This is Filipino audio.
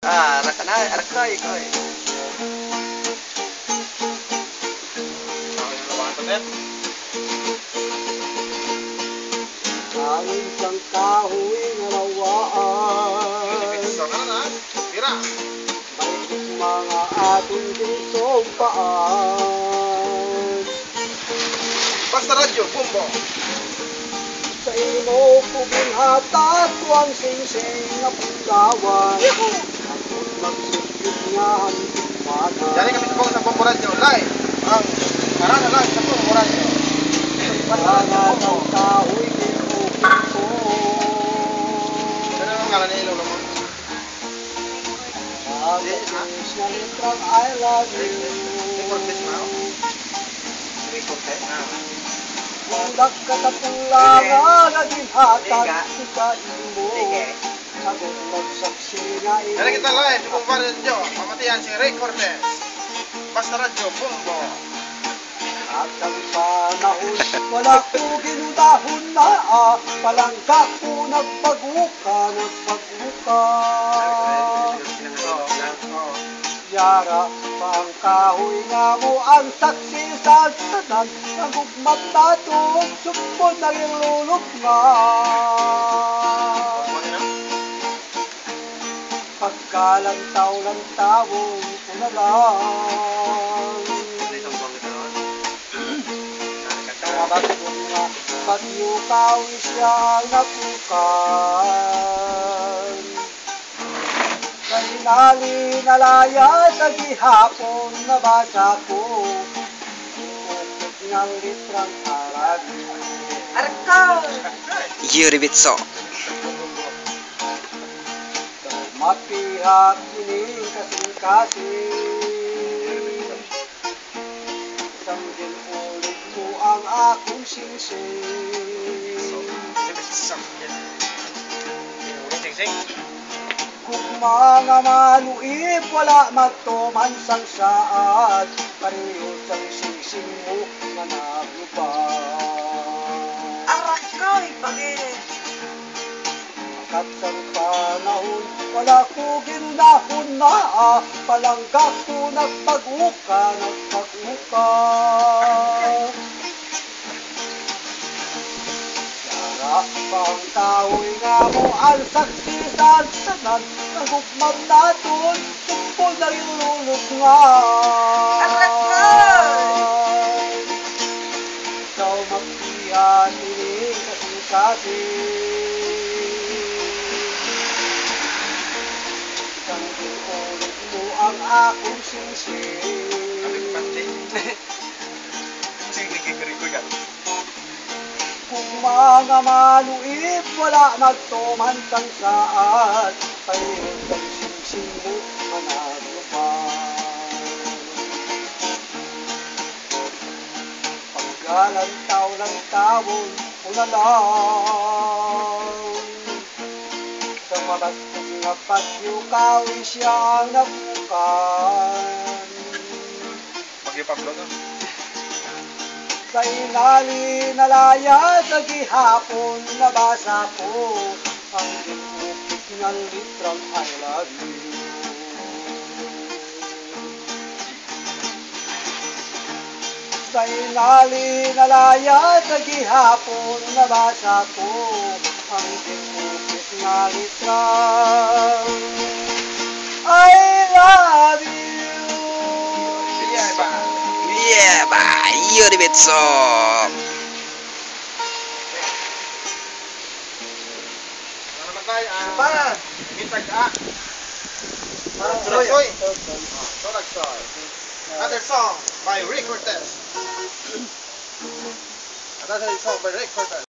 Ah, arakay, koy. Hangin sang kahoy nga lawaan, may mga aton ginsumpaan. Basta radyo, bumbo. Sa imo puginhatat tuwang sing-sing nga punggawan, akot magsugyot nga hangtumanan. Dari kami sa bumbo radyo, live. Ang karana live sa bumbo radyo. Basta radyo, Mga bumbo. ng kahoy ginukit ko. Ano ang ngalan ni Lolo mo? Agos na litrang I love you. Cortez na, oh. Cortez na. Bulak ka tapulangan na ginhatag ko sa imo. Agos magsaksi nga imo. Dari kita live sa bumbo radyo. Pamatihan si Ray Cortez. Basta radyo, bumbo. At ang panahon, wala ko ginudahon na palangka ko nagpaguka. Yara pa ang kahoy nga mo ang saksi sa tanan. Ang gugmat nato, sumpo na ilulog nga. Pagkalantaw-lantawong ko na lang. Kabat ko nga, bagyo kawis siya napukan. Kainali nalaya sa gihapon nabasa ko. Ukit ng litrang alagi. Yuribitso. Mapihak ining kasing-kasing. Sambil ulit mo ang akong sing-sing. Kung mga maluip wala matuman sang saad, pareho sang sing-sing mo nga naglubad. Arakay, bagay. Kat sang panahon, wala ko ginunahon na palangga ko nagpaguka. Yara pang kahoy nga mo ang saksi sa tanan, ang gugmang naton, tumpol na ilulog nga. Ikaw magpihan ining kasing-kasing. Ulit mo ang akong sing-sing. Kung mga maluip wala nagtuman sang saad, pareho sang sing-sing mo managlupan. Pagkalantaw-lantawon ko na lang. Sa mabastong nga bagyo kawin siya napukan. Bagyo Pablo na. Sa inali nalaya sa gihapon nabasa ko ang ginukit ng litrang I love you. Sa inali nalaya sa gihapon nabasa ko ang ginukit ng litrang I love you. Yeah, ba, Yuribitso. Ano naman tayo? Mitag-a. Turagsoy. Turagsoy. Another song by Rick Cortez. Another song by Rick Cortez.